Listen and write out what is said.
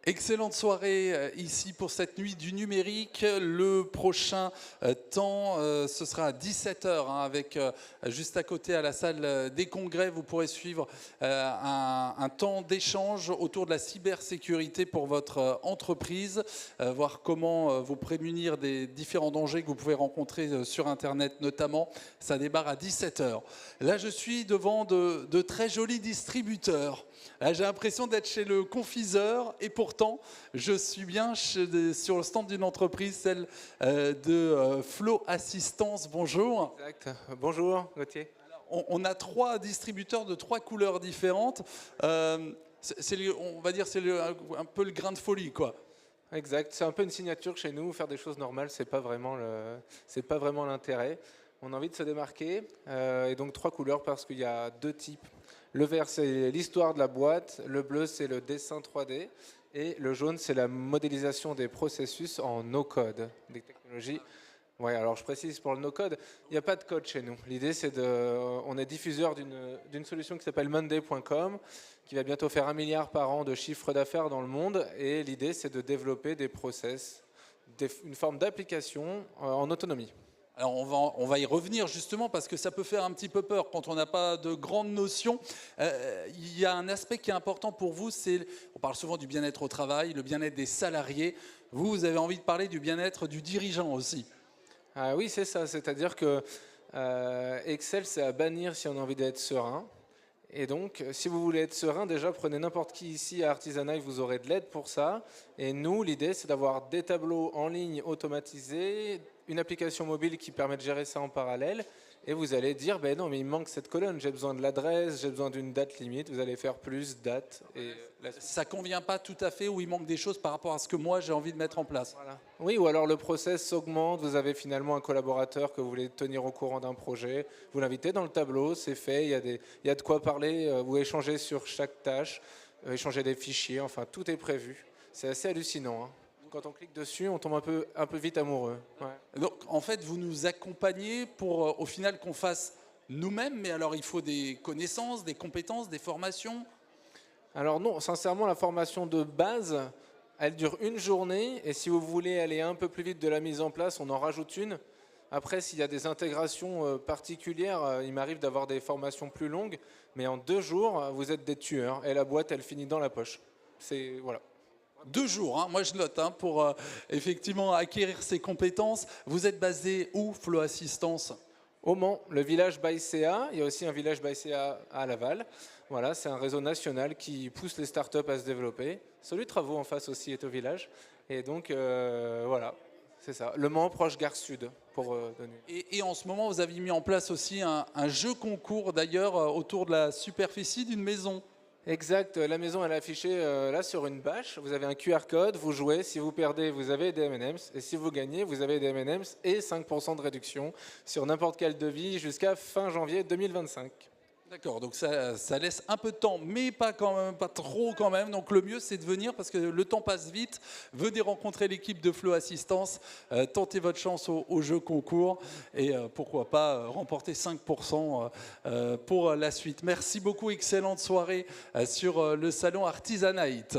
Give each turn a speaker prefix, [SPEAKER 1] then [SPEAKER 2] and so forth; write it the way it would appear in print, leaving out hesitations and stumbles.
[SPEAKER 1] Excellente soirée ici pour cette nuit du numérique. Le prochain temps, ce sera à 17 h avec juste à côté à la salle des congrès. Vous pourrez suivre un temps d'échange autour de la cybersécurité pour votre entreprise, voir comment vous prémunir des différents dangers que vous pouvez rencontrer sur Internet notamment. Ça démarre à 17 h. Là, je suis devant de très jolis distributeurs. Là, j'ai l'impression d'être chez le confiseur et pourtant, je suis bien sur le stand d'une entreprise, celle de Flow Assistance. Bonjour.
[SPEAKER 2] Exact. Bonjour, Gauthier.
[SPEAKER 1] On a 3 distributeurs de 3 couleurs différentes. On va dire c'est un peu le grain de folie, quoi.
[SPEAKER 2] Exact. C'est un peu une signature chez nous. Faire des choses normales, c'est pas vraiment l'intérêt. On a envie de se démarquer. Et donc 3 couleurs parce qu'il y a 2 types. Le vert, c'est l'histoire de la boîte. Le bleu, c'est le dessin 3D. Et le jaune, c'est la modélisation des processus en no-code, des technologies. Ouais, alors je précise pour le no-code, il n'y a pas de code chez nous. L'idée, on est diffuseur d'une solution qui s'appelle Monday.com, qui va bientôt faire 1 milliard par an de chiffre d'affaires dans le monde. Et l'idée, c'est de développer des process, une forme d'application en autonomie.
[SPEAKER 1] Alors on va y revenir justement parce que ça peut faire un petit peu peur quand on n'a pas de grandes notions. Il y a un aspect qui est important pour vous, on parle souvent du bien-être au travail, le bien-être des salariés. Vous avez envie de parler du bien-être du dirigeant aussi.
[SPEAKER 2] Ah oui, c'est ça. C'est-à-dire que Excel, c'est à bannir si on a envie d'être serein. Et donc, si vous voulez être serein, déjà, prenez n'importe qui ici à Artisanal, vous aurez de l'aide pour ça. Et nous, l'idée, c'est d'avoir des tableaux en ligne automatisés, une application mobile qui permet de gérer ça en parallèle. Et vous allez dire, ben non, mais il me manque cette colonne, j'ai besoin de l'adresse, j'ai besoin d'une date limite. Vous allez faire plus, date. Et
[SPEAKER 1] ça ne convient pas tout à fait ou il manque des choses par rapport à ce que moi j'ai envie de mettre en place.
[SPEAKER 2] Voilà. Oui, ou alors le process s'augmente, vous avez finalement un collaborateur que vous voulez tenir au courant d'un projet, vous l'invitez dans le tableau, c'est fait, il y a de quoi parler, vous échangez sur chaque tâche, échangez des fichiers, enfin tout est prévu. C'est assez hallucinant, hein. Quand on clique dessus, on tombe un peu vite amoureux. Ouais.
[SPEAKER 1] Donc en fait, vous nous accompagnez pour au final qu'on fasse nous-mêmes, mais alors il faut des connaissances, des compétences, des formations.
[SPEAKER 2] Alors non, sincèrement, la formation de base, elle dure une journée, et si vous voulez aller un peu plus vite de la mise en place, on en rajoute une. Après, s'il y a des intégrations particulières, il m'arrive d'avoir des formations plus longues, mais en 2 jours, vous êtes des tueurs, et la boîte, elle finit dans la poche. C'est voilà.
[SPEAKER 1] 2 jours, hein, moi je note, hein, pour effectivement acquérir ces compétences. Vous êtes basé où, Flow Assistance?
[SPEAKER 2] Au Mans, le village Baïséa, il y a aussi un village Baïséa à Laval. Voilà, c'est un réseau national qui pousse les startups à se développer. Celui de Travaux en face aussi est au village. Et donc, voilà, c'est ça. Le Mans, proche Gare Sud, pour donner.
[SPEAKER 1] Et en ce moment, vous avez mis en place aussi un jeu concours, d'ailleurs, autour de la superficie d'une maison.
[SPEAKER 2] Exact, la maison elle est affichée là sur une bâche, vous avez un QR code, vous jouez, si vous perdez vous avez des M&M's et si vous gagnez vous avez des M&M's et 5% de réduction sur n'importe quel devis jusqu'à fin janvier 2025.
[SPEAKER 1] D'accord, donc ça laisse un peu de temps, mais pas trop quand même. Donc le mieux, c'est de venir parce que le temps passe vite. Venez rencontrer l'équipe de Flow Assistance, tentez votre chance au jeu concours et pourquoi pas remporter 5% pour la suite. Merci beaucoup, excellente soirée sur le salon Artisanite.